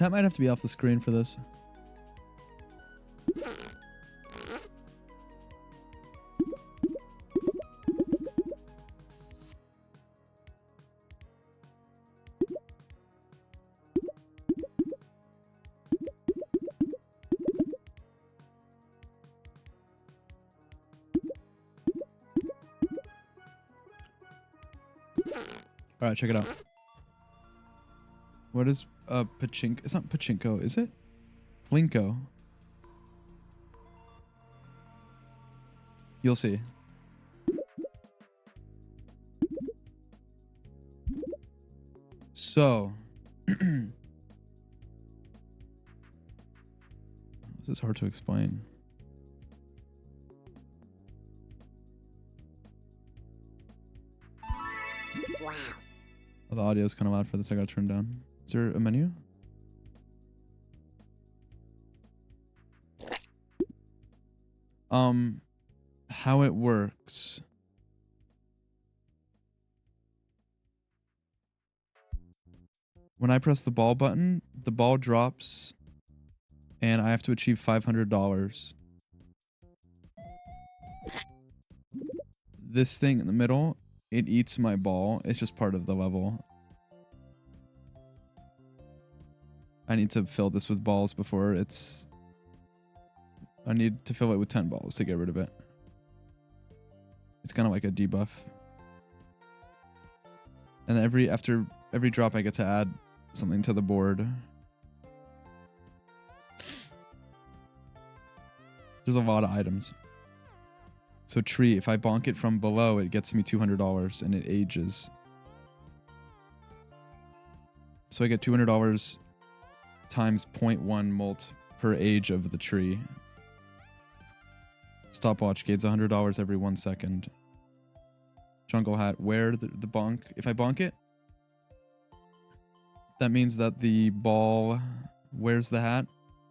Chat might have to be off the screen for this. All right, check it out. What is pachinko? It's not pachinko, is it? Plinko. You'll see. So, this is hard to explain. Wow. Oh, the audio is kind of loud for this. I gotta turn down. Is there a menu? How it works. When I press the ball button, the ball drops and I have to achieve $500. This thing in the middle, it eats my ball. It's just part of the level. I need to fill this with balls before it's... I need to fill it with 10 balls to get rid of it. It's kind of like a debuff. And after every drop I get to add something to the board. There's a lot of items. So tree, if I bonk it from below, it gets me $200 and it ages. So I get $200 times 0.1 molt per age of the tree. Stopwatch gains $100 every 1 second. Jungle hat, wear the bonk. If I bonk it, that means that the ball wears the hat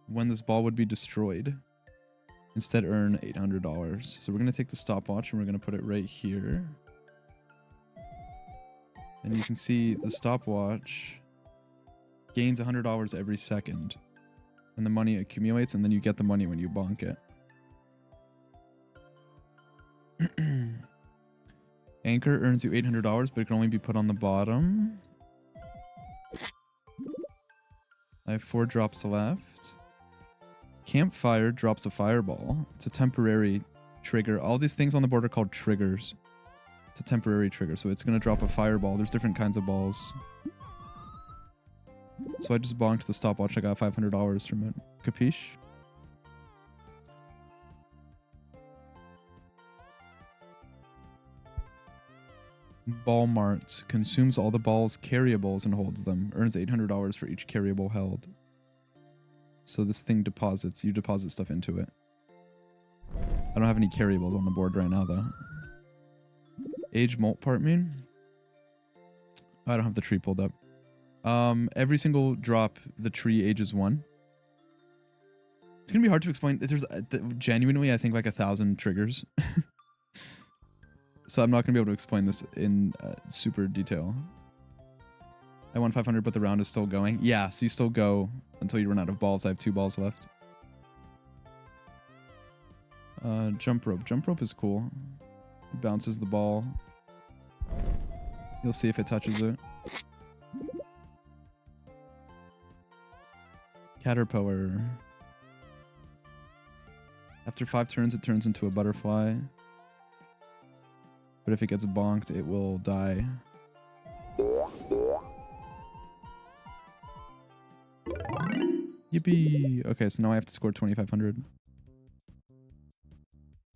when this ball would be destroyed. Instead earn $800. So we're going to take the stopwatch and we're going to put it right here. And you can see the stopwatch gains $100 every second. And the money accumulates and then you get the money when you bonk it. Anchor earns you $800, but it can only be put on the bottom. I have 4 drops left. Campfire drops a fireball. It's a temporary trigger. All these things on the board are called triggers. It's a temporary trigger, so it's going to drop a fireball. There's different kinds of balls. So I just bonked the stopwatch. I got $500 from it. Capiche? Ball Mart consumes all the balls carryables and holds them. Earns $800 for each carryable held. So this thing deposits. You deposit stuff into it. I don't have any carryables on the board right now, though. Age Molt Part mean? I don't have the tree pulled up. Every single drop, the tree ages 1. It's gonna be hard to explain. There's genuinely, I think, like 1,000 triggers. So I'm not going to be able to explain this in super detail. I won 500, but the round is still going. Yeah, so you still go until you run out of balls. I have 2 balls left. Jump rope. Jump rope is cool. It bounces the ball. You'll see if it touches it. Caterpillar. After 5 turns, it turns into a butterfly. But if it gets bonked, it will die. Yippee! Okay, so now I have to score 2,500.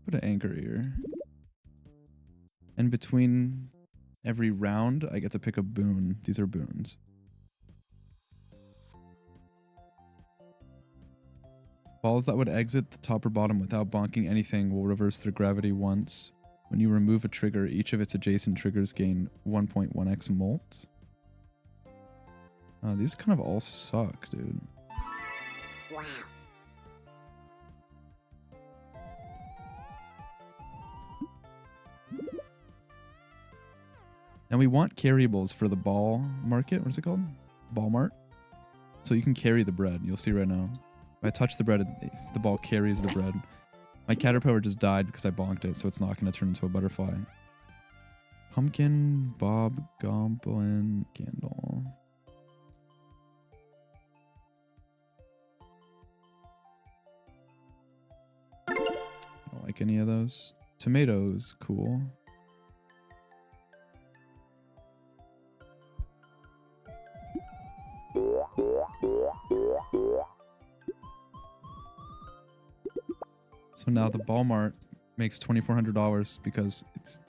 Put an anchor here. And between every round, I get to pick a boon. These are boons. Balls that would exit the top or bottom without bonking anything will reverse their gravity once. When you remove a trigger, each of its adjacent triggers gain 1.1x molt. These kind of all suck, dude. Wow. Now we want carryables for the ball market. What's it called? Ball mart. So you can carry the bread. You'll see right now. If I touch the bread, the ball carries the bread. My caterpillar just died because I bonked it, so it's not going to turn into a butterfly. Pumpkin, Bob, Goblin, Candle. I don't like any of those. Tomatoes, cool. So now the Ball Mart makes $2,400 because it's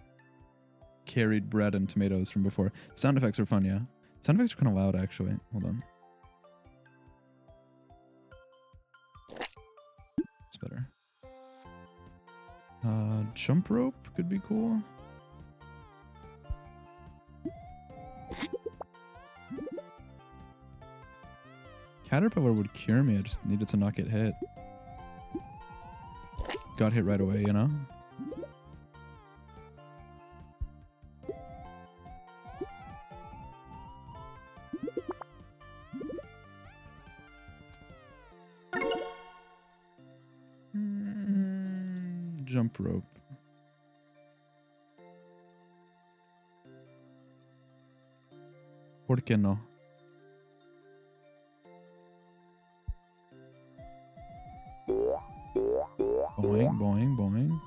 carried bread and tomatoes from before. Sound effects are fun, yeah. Sound effects are kind of loud, actually. Hold on. It's better. Jump rope could be cool. Caterpillar would cure me. I just needed to not get hit. Got hit right away, you know? Jump rope. ¿Por qué no? Boing, boing, boing.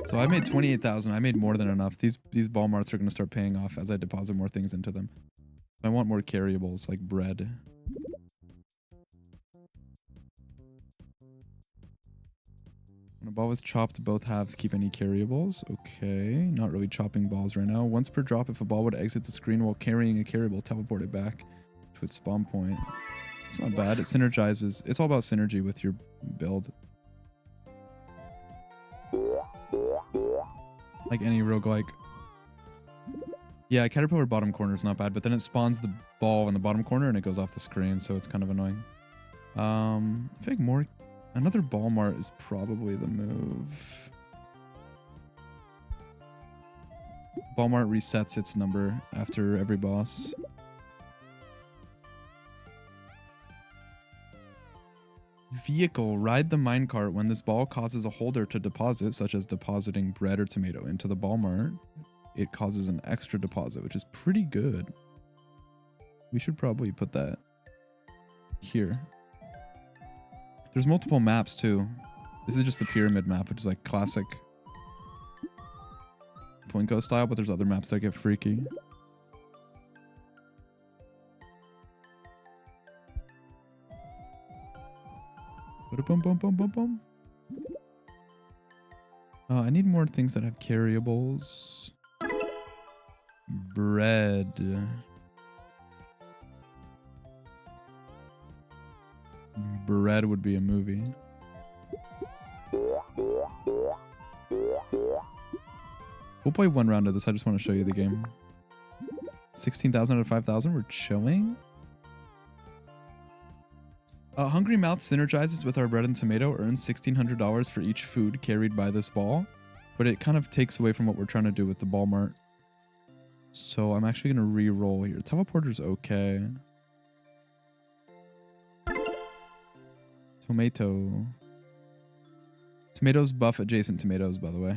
So I made 28,000. I made more than enough. These ball marts are going to start paying off as I deposit more things into them. I want more carryables like bread. When a ball is chopped, both halves keep any carryables. Okay, not really chopping balls right now. Once per drop, if a ball would exit the screen while carrying a carryable, teleport it back to its spawn point. It's not bad. It synergizes. It's all about synergy with your build. Like any roguelike. Yeah, caterpillar bottom corner is not bad, but then it spawns the ball in the bottom corner and it goes off the screen, so it's kind of annoying. I think more... Another ball mart is probably the move. Ball mart resets its number after every boss. Vehicle. Ride the minecart. When this ball causes a holder to deposit, such as depositing bread or tomato into the ball mart, it causes an extra deposit, which is pretty good. We should probably put that here. There's multiple maps too. This is just the pyramid map, which is like classic Plinko style, but there's other maps that get freaky. Boom, boom, boom, boom, boom. I need more things that have carryables. Bread. Bread would be a movie. We'll play one round of this. I just want to show you the game. 16,000 out of 5,000. We're chilling. Hungry Mouth synergizes with our bread and tomato. Earns $1,600 for each food carried by this ball. But it kind of takes away from what we're trying to do with the ball mart. So I'm actually going to re-roll here. Teleporter's okay. Tomato. Tomatoes buff adjacent tomatoes, by the way.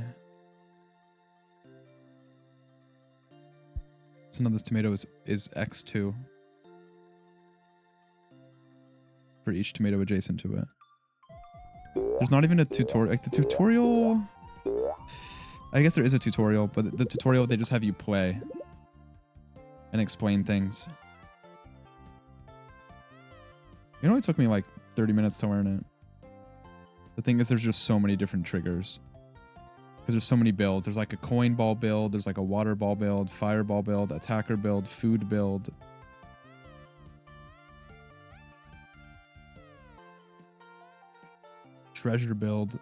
So now this tomato is X2. For each tomato adjacent to it. There's not even a tutorial. Like the tutorial... I guess there is a tutorial, but the tutorial, they just have you play. And explain things. It only took me like 30 minutes to learn it. The thing is, there's just so many different triggers. Because there's so many builds. There's like a coin ball build. There's like a water ball build. Fireball build. Attacker build. Food build. Treasure build.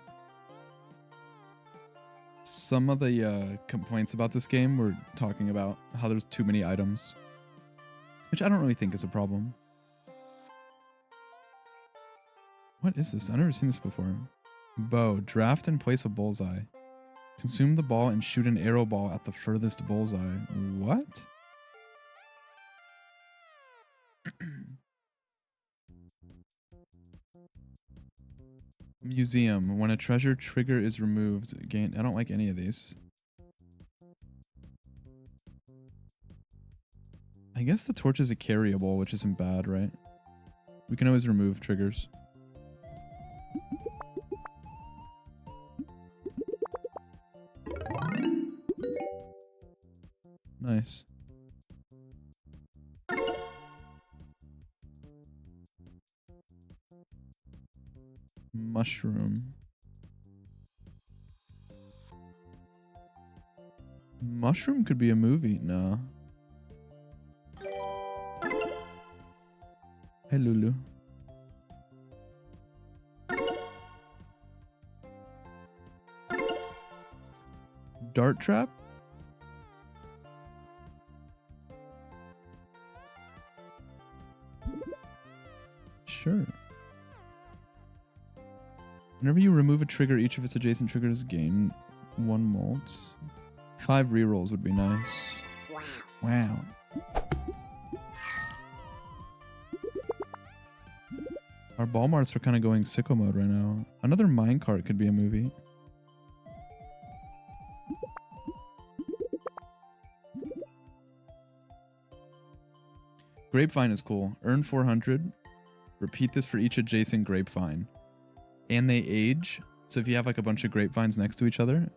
Some of the complaints about this game were talking about how there's too many items. Which I don't really think is a problem. What is this? I've never seen this before. Bow. Draft and place a bullseye. Consume the ball and shoot an arrow ball at the furthest bullseye. What? Museum. When a treasure trigger is removed, gain. I don't like any of these. I guess the torch is a carryable, which isn't bad, right? We can always remove triggers. Nice. Mushroom. Mushroom could be a movie. No. Hey, Lulu. Dart trap? Sure. Whenever you remove a trigger, each of its adjacent triggers gain 1 molt. 5 rerolls would be nice. Wow. Wow. Our ball marts are kind of going sicko mode right now. Another minecart could be a movie. Grapevine is cool. Earn 400. Repeat this for each adjacent grapevine. And they age. So if you have like a bunch of grapevines next to each other,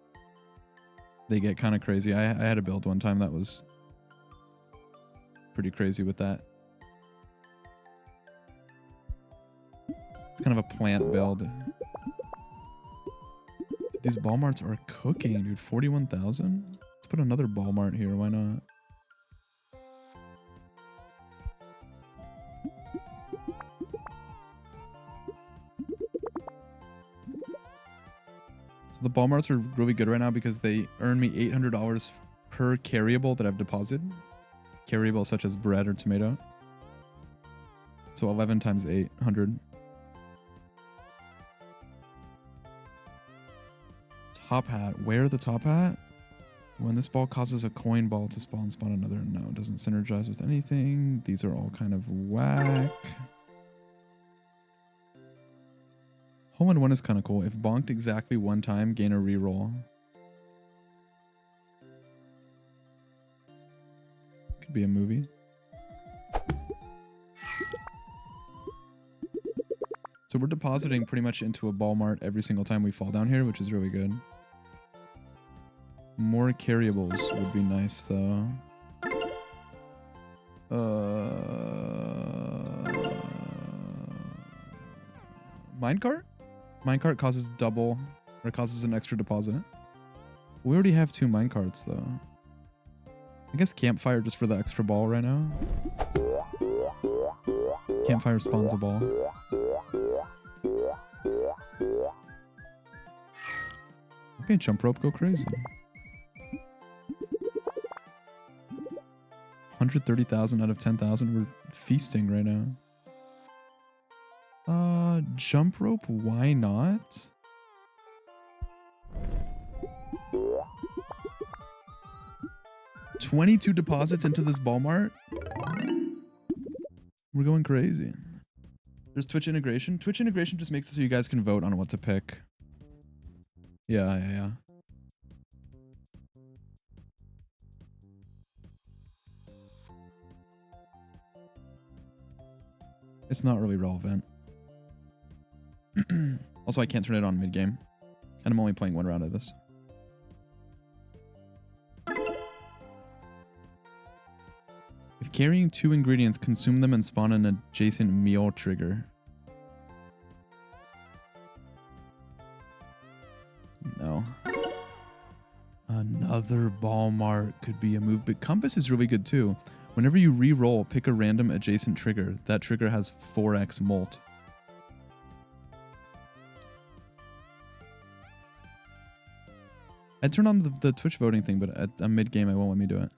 they get kind of crazy. I had a build one time that was pretty crazy with that. It's kind of a plant build. These ball marts are cooking, dude. 41,000? Let's put another ball mart here. Why not? So the ball marts are really good right now because they earn me $800 per carryable that I've deposited. Carryable such as bread or tomato. So 11 times 800. Top hat. Wear the top hat. When this ball causes a coin ball to spawn another. No, it doesn't synergize with anything. These are all kind of whack. Hole in one is kind of cool. If bonked exactly 1 time, gain a reroll. Could be a movie. So we're depositing pretty much into a ball mart every single time we fall down here, which is really good. More carryables would be nice, though. Minecart? Minecart causes double, or causes an extra deposit. We already have 2 minecarts, though. I guess campfire just for the extra ball right now. Campfire spawns a ball. Okay, jump rope, go crazy. 130,000 out of 10,000. We're feasting right now. Jump rope, why not? $22 deposits into this ball mart? We're going crazy. There's Twitch integration. Twitch integration just makes it so you guys can vote on what to pick. Yeah. It's not really relevant. Also, I can't turn it on mid-game. And I'm only playing 1 round of this. If carrying 2 ingredients, consume them and spawn an adjacent meal trigger. No. Another ball mart could be a move, but compass is really good too. Whenever you re-roll, pick a random adjacent trigger. That trigger has 4x molt. I turned on the Twitch voting thing, but at a mid-game, I won't let me do it.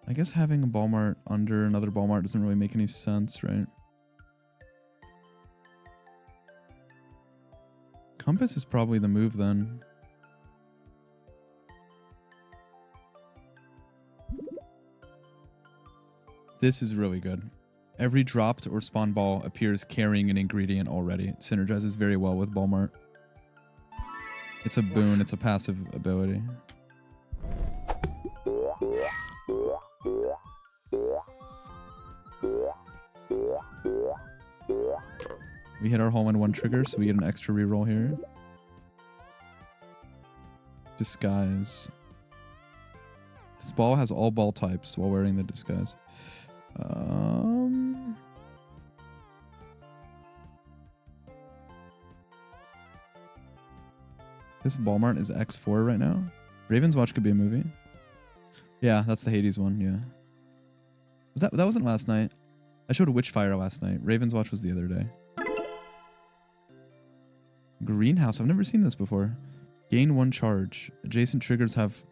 I guess having a ball mart under another ball mart doesn't really make any sense, right? Compass is probably the move then. This is really good. Every dropped or spawn ball appears carrying an ingredient already. It synergizes very well with Ballmart. It's a boon. It's a passive ability. We hit our hole-in-one trigger, so we get an extra reroll here. Disguise. This ball has all ball types while wearing the disguise. This Ballmart is X4 right now. Raven's Watch could be a movie. Yeah, that's the Hades one, yeah. That wasn't last night. I showed Witchfire last night. Raven's Watch was the other day. Greenhouse. I've never seen this before. Gain 1 charge. Adjacent triggers have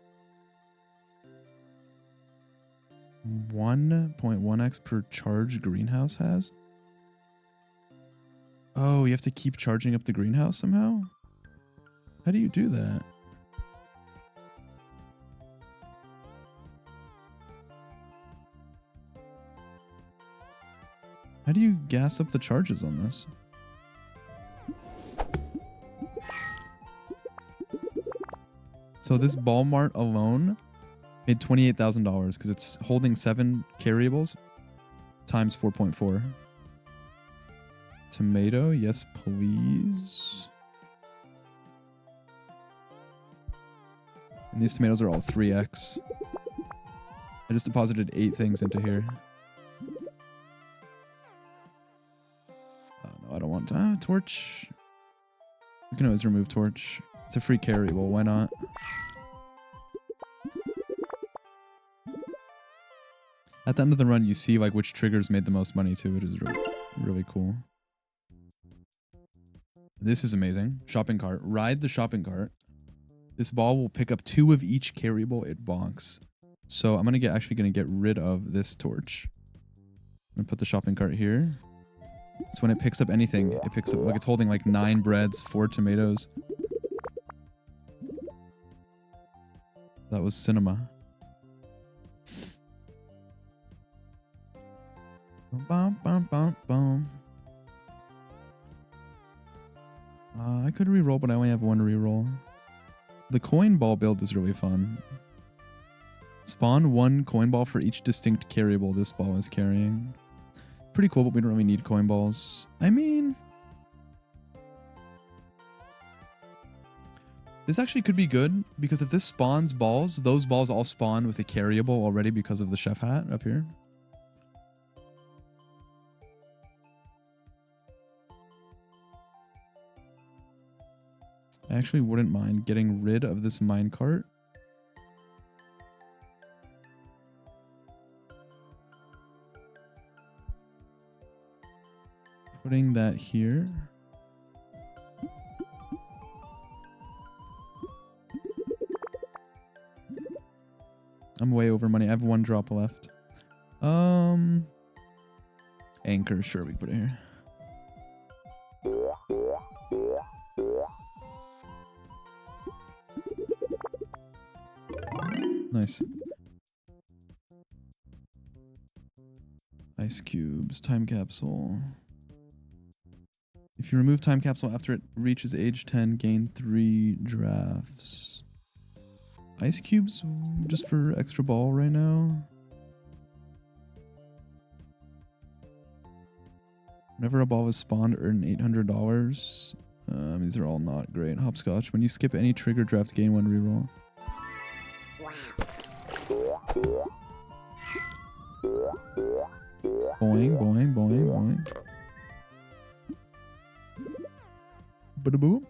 1.1x per charge greenhouse has. Oh, you have to keep charging up the greenhouse somehow? How do you do that? How do you gas up the charges on this? So this Ballmart alone made $28,000 because it's holding 7 carryables times 4.4. Tomato, yes please. And these tomatoes are all 3x. I just deposited 8 things into here. Oh no, I don't want torch. We can always remove torch. It's a free carryable, why not? At the end of the run, you see like which triggers made the most money too, which is really cool. This is amazing. Shopping cart. Ride the shopping cart. This ball will pick up 2 of each carryable it bonks. So I'm actually gonna get rid of this torch. I'm gonna put the shopping cart here. So when it picks up anything, it picks up like it's holding like 9 breads, 4 tomatoes. That was cinema. Bum, bum, bum, bum. I could reroll, but I only have 1 reroll. The coin ball build is really fun. Spawn 1 coin ball for each distinct carryable this ball is carrying. Pretty cool, but we don't really need coin balls. I mean, this actually could be good because if this spawns balls, those balls all spawn with a carryable already because of the chef hat up here. I actually wouldn't mind getting rid of this minecart. Putting that here. I'm way over money. I have 1 drop left. Anchor, sure, we can put it here. Nice. Ice cubes, time capsule. If you remove time capsule after it reaches age 10, gain 3 drafts. Ice cubes just for extra ball right now. Whenever a ball is spawned, earn $800. These are all not great. Hopscotch. When you skip any trigger draft, gain 1 reroll. Boing, boing, boing, boing. Bada-boom.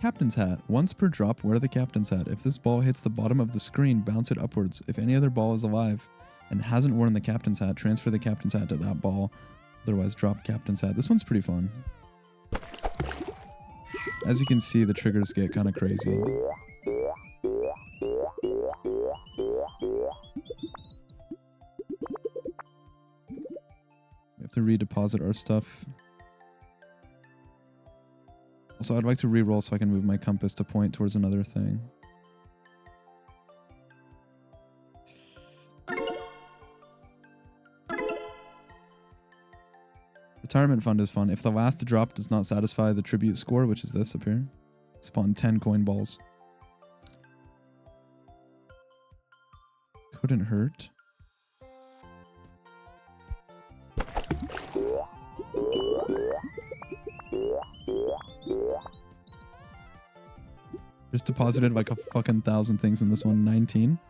Captain's hat. Once per drop, wear the captain's hat. If this ball hits the bottom of the screen, bounce it upwards. If any other ball is alive and hasn't worn the captain's hat, transfer the captain's hat to that ball. Otherwise, drop captain's hat. This one's pretty fun. As you can see, the triggers get kind of crazy. We have to redeposit our stuff. Also, I'd like to reroll so I can move my compass to point towards another thing. Retirement fund is fun. If the last drop does not satisfy the tribute score, which is this up here, spawn 10 coin balls. Couldn't hurt. Just deposited like a fucking 1,000 things in this one. 19.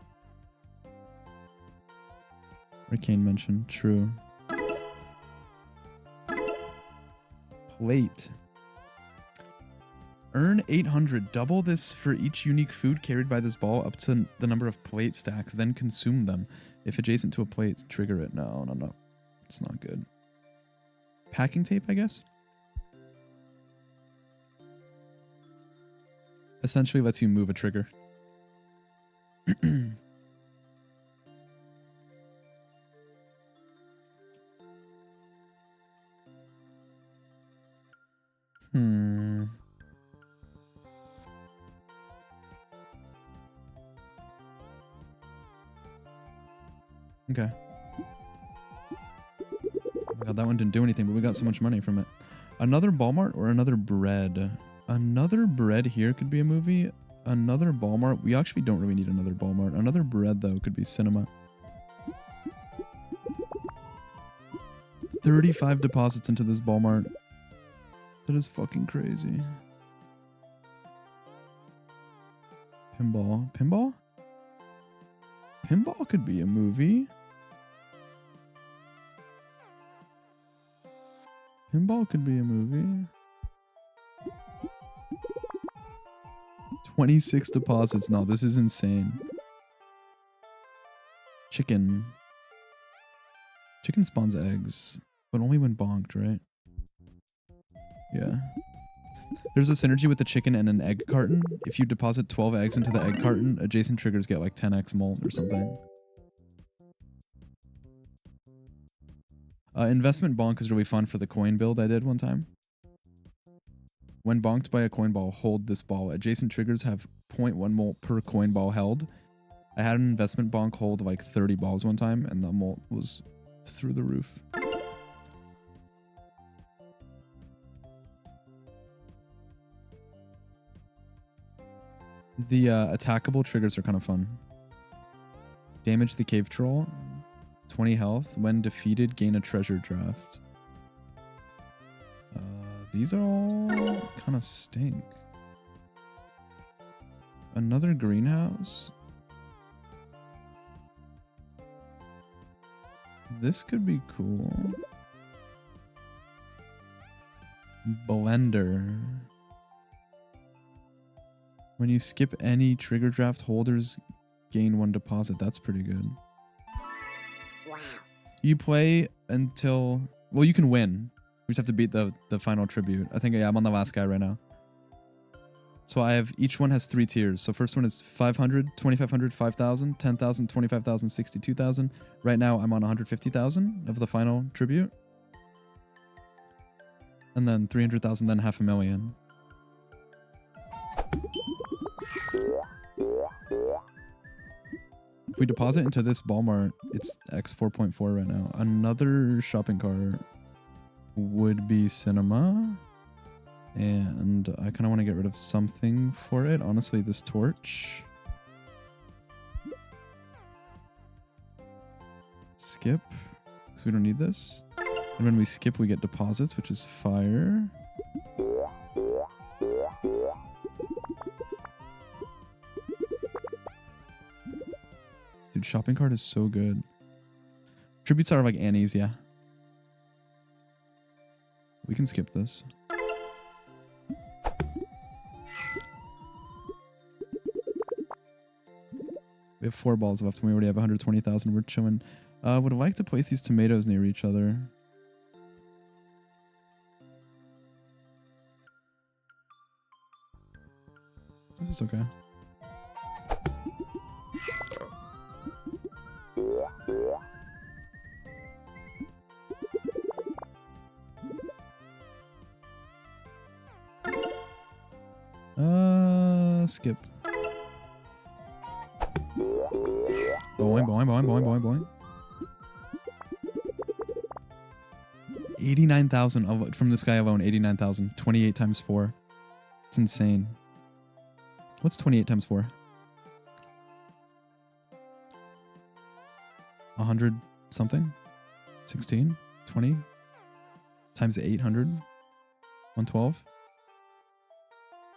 Arcane mention. True. Plate. Earn 800. Double this for each unique food carried by this ball up to the number of plate stacks. Then consume them. If adjacent to a plate, trigger it. No. It's not good. Packing tape, I guess? Essentially lets you move a trigger. Okay. Oh my god, that one didn't do anything, but we got so much money from it. Another ball mart or another bread? Another bread here could be a movie. Another ball mart. We actually don't really need another ball mart. Another bread, though, could be cinema. 35 deposits into this ball mart. That is fucking crazy. Pinball. Pinball? Pinball could be a movie. Pinball could be a movie. 26 deposits. No, this is insane. Chicken. Chicken spawns eggs, but only when bonked, right? Yeah. There's a synergy with the chicken and an egg carton. If you deposit 12 eggs into the egg carton, adjacent triggers get like 10x molt or something. Investment bonk is really fun for the coin build I did one time. When bonked by a coin ball, hold this ball. Adjacent triggers have 0.1 molt per coin ball held. I had an investment bonk hold like 30 balls one time, and the molt was through the roof. The attackable triggers are kind of fun. Damage the cave troll. 20 health. When defeated, gain a treasure draft. These are all kind of stink. Another greenhouse. This could be cool. Blender. When you skip any trigger draft, holders gain 1 deposit. That's pretty good. Wow. You play until... Well, you can win. We just have to beat the final tribute. I think, yeah, I'm on the last guy right now. So I have... Each one has 3 tiers. So first one is 500, 2,500, 5,000, 10,000, 25,000, 62,000. Right now, I'm on 150,000 of the final tribute. And then 300,000, then 500,000. If we deposit into this ball mart, it's X 4.4 right now. Another shopping cart would be cinema. And I kind of want to get rid of something for it. Honestly, this torch. Skip, because we don't need this. And when we skip, we get deposits, which is fire. Dude, shopping cart is so good. Tributes are like Annie's, yeah. We can skip this. We have 4 balls left and we already have 120,000. We're chilling. Would like to place these tomatoes near each other. This is okay. Skip. Boing, boing, boing, boing, boing, boing. 89,000 from this guy alone. 89,000. 28 times 4. It's insane. What's 28 times 4? 100 something? 16? 20? Times 800? 112?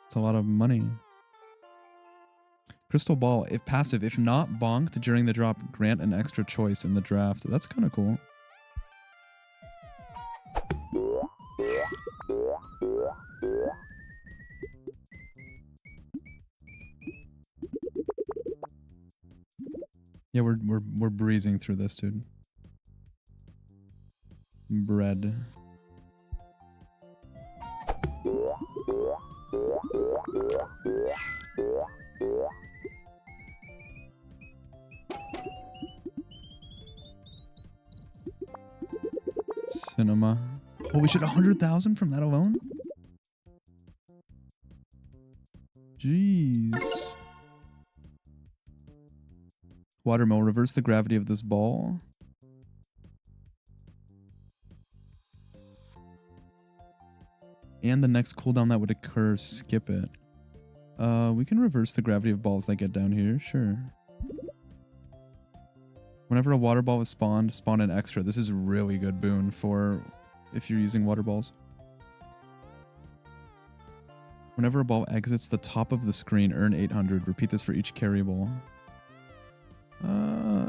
It's a lot of money. Crystal Ball, if passive, if not bonked during the drop, grant an extra choice in the draft. That's kind of cool. Yeah, we're breezing through this, dude. Bread. Cinema. Holy shit, 100,000 from that alone? Jeez. Water mill, reverse the gravity of this ball. And the next cooldown that would occur, skip it. We can reverse the gravity of balls that get down here, sure. Whenever a water ball is spawned, spawn an extra. This is a really good boon for if you're using water balls. Whenever a ball exits the top of the screen, earn 800. Repeat this for each carryable.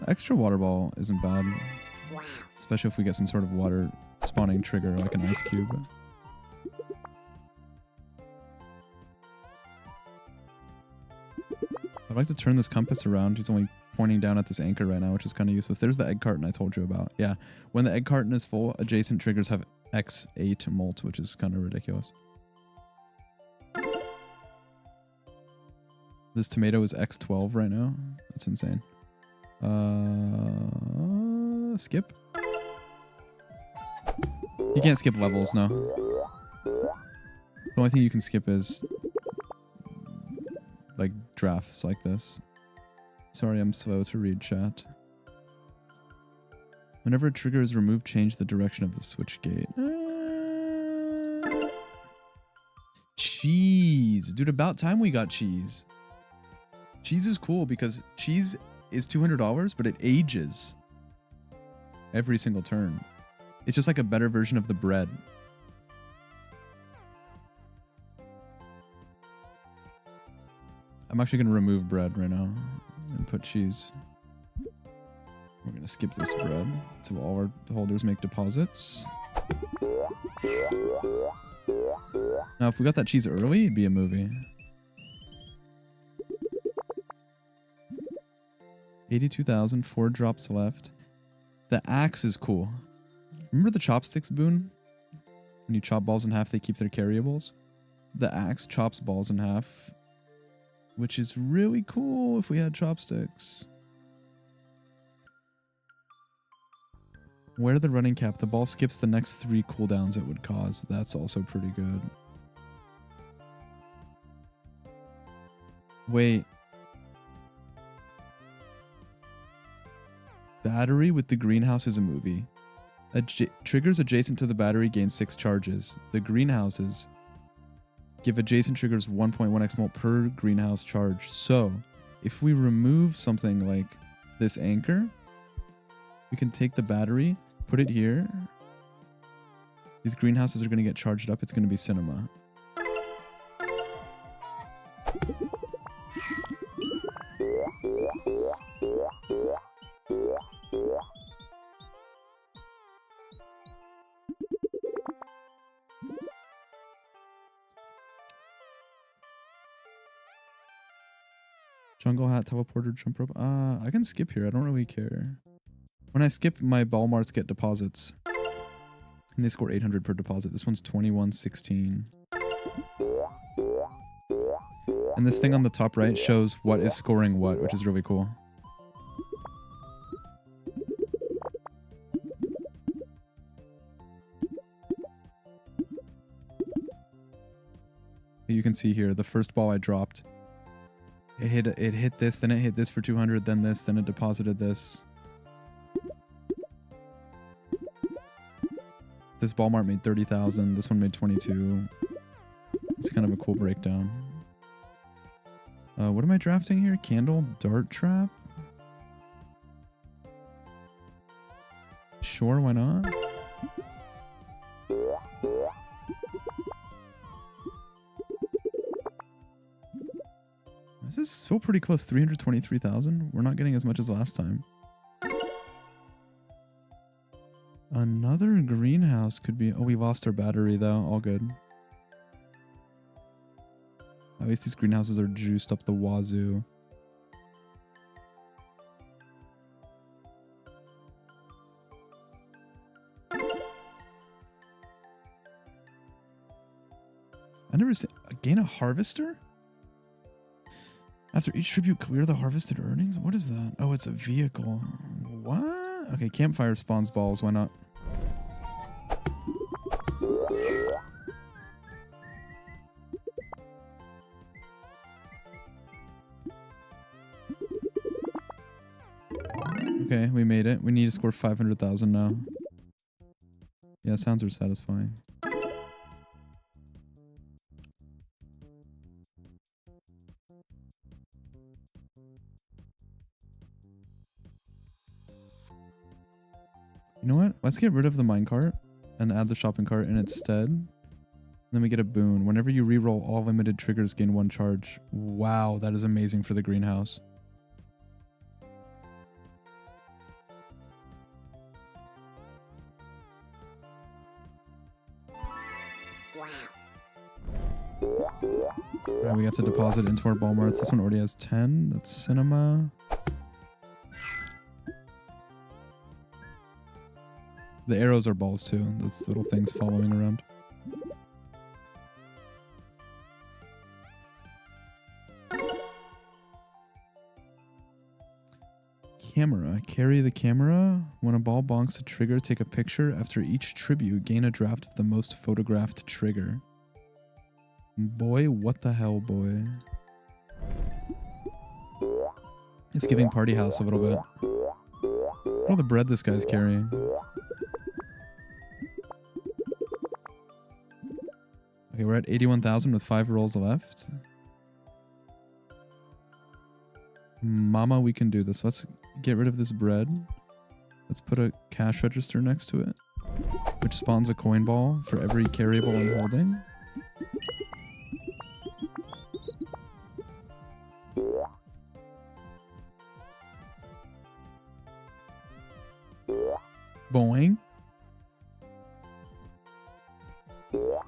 Extra water ball isn't bad. Wow. Especially if we get some sort of water spawning trigger, like an ice cube. I'd like to turn this compass around. He's only pointing down at this anchor right now, which is kind of useless. There's the egg carton I told you about. Yeah, when the egg carton is full, adjacent triggers have X8 molt, which is kind of ridiculous. This tomato is X12 right now. That's insane. Skip? You can't skip levels, no. The only thing you can skip is like drafts like this. Sorry, I'm slow to read chat. Whenever a trigger is removed, change the direction of the switch gate. Cheese. Dude, about time we got cheese. Cheese is cool because cheese is $200, but it ages every single turn. It's just like a better version of the bread. I'm actually going to remove bread right now and put cheese. We're going to skip this bread so all our holders make deposits. Now, if we got that cheese early, it'd be a movie. 82,000, 4 drops left. The axe is cool. Remember the chopsticks boon? When you chop balls in half, they keep their carryables. The axe chops balls in half, which is really cool if we had chopsticks. Wear the running cap. The ball skips the next 3 cooldowns it would cause. That's also pretty good. Wait. Battery with the greenhouse is a movie. Triggers adjacent to the battery gain 6 charges. The greenhouses give adjacent triggers 1.1x molt per greenhouse charge. So, if we remove something like this anchor, we can take the battery, put it here. These greenhouses are going to get charged up. It's going to be cinema. Jungle hat, teleporter, jump rope. I can skip here. I don't really care. When I skip, my ball marts get deposits. And they score 800 per deposit. This one's 2116. And this thing on the top right shows what is scoring what, which is really cool. You can see here, the first ball I dropped. It hit this, then it hit this for 200, then this, then it deposited this. This Walmart made 30,000. This one made 22. It's kind of a cool breakdown. What am I drafting here? Candle, dart trap. Sure, why not? This is still pretty close. 323,000. We're not getting as much as last time. Another greenhouse could be... Oh, we lost our battery though. All good. At least these greenhouses are juiced up the wazoo. I never seen... Gain a harvester? After each tribute, clear the harvested earnings? What is that? Oh, it's a vehicle. What? Okay, campfire spawns balls. Why not? Okay, we made it. We need to score 500,000 now. Yeah, sounds are satisfying. You know what? Let's get rid of the minecart and add the shopping cart in its stead. Then we get a boon. Whenever you reroll, all limited triggers gain 1 charge. Wow, that is amazing for the greenhouse. Alright, we got to deposit into our ball marts. This one already has 10. That's cinema. The arrows are balls too. That's little things following around. Camera. Carry the camera. When a ball bonks a trigger, take a picture. After each tribute, gain a draft of the most photographed trigger. Boy, what the hell, boy. It's giving party house a little bit. Look at all the bread this guy's carrying. Okay, we're at 81,000 with 5 rolls left. Mama, we can do this. Let's get rid of this bread. Let's put a cash register next to it, which spawns a coin ball for every carryable I'm holding. Boing.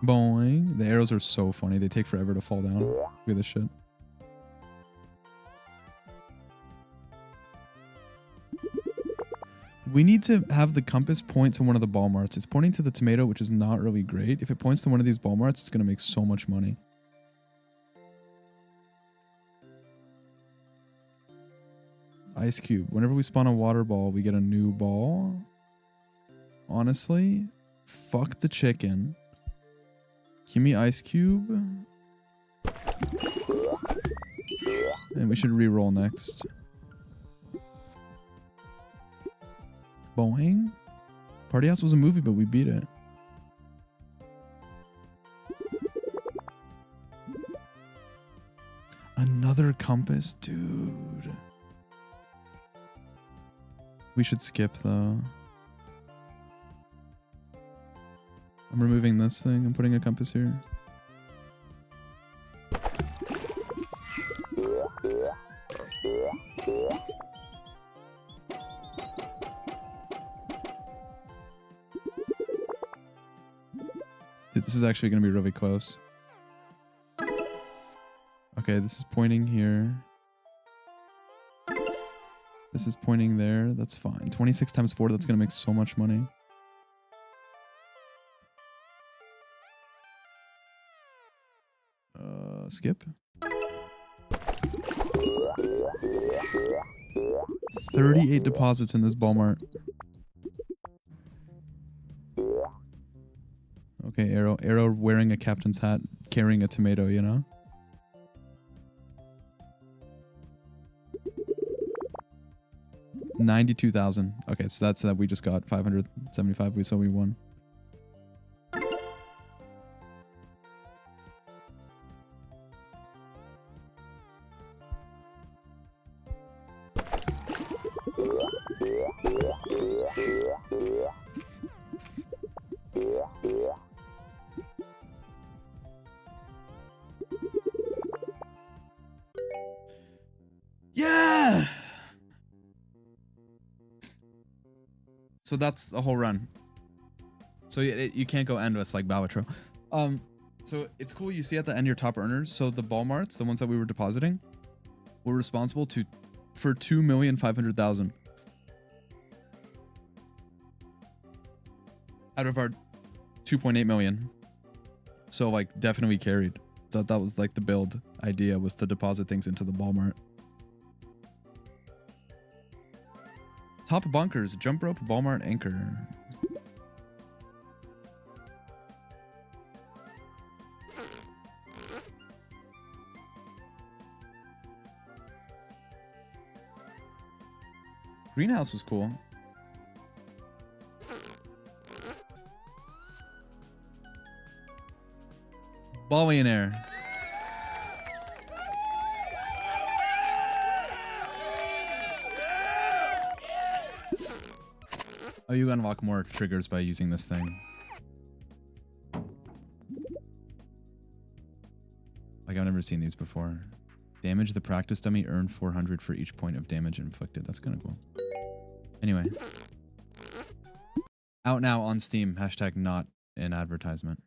Boing. The arrows are so funny. They take forever to fall down. Look at this shit. We need to have the compass point to one of the ball marts. It's pointing to the tomato, which is not really great. If it points to one of these ball marts, it's going to make so much money. Ice cube. Whenever we spawn a water ball, we get a new ball. Honestly, fuck the chicken. Give me ice cube. And we should re-roll next. Boing. Party House was a movie, but we beat it. Another compass? Dude. We should skip, though. I'm removing this thing. I'm putting a compass here. Dude, this is actually going to be really close. Okay, this is pointing here. This is pointing there. That's fine. 26 times 4, that's going to make so much money. Skip. 38 deposits in this ball mart. Okay, Arrow wearing a captain's hat, carrying a tomato, you know? $92,000. Okay, so that's that we just got 575, so we won. Yeah! So that's the whole run. So you can't go endless like Ballionaire. So it's cool. You see at the end your top earners. So the ball marts, the ones that we were depositing, were responsible for 2,500,000 out of our 2.8 million. So like definitely carried. So that was like the build idea, was to deposit things into the ball mart. Top bunkers, jump rope, ball mart, anchor. Greenhouse was cool. Ballionaire. Oh, you unlock more triggers by using this thing. Like, I've never seen these before. Damage the practice dummy, earn 400 for each point of damage inflicted. That's kind of cool. Anyway. Out now on Steam. Hashtag not an advertisement.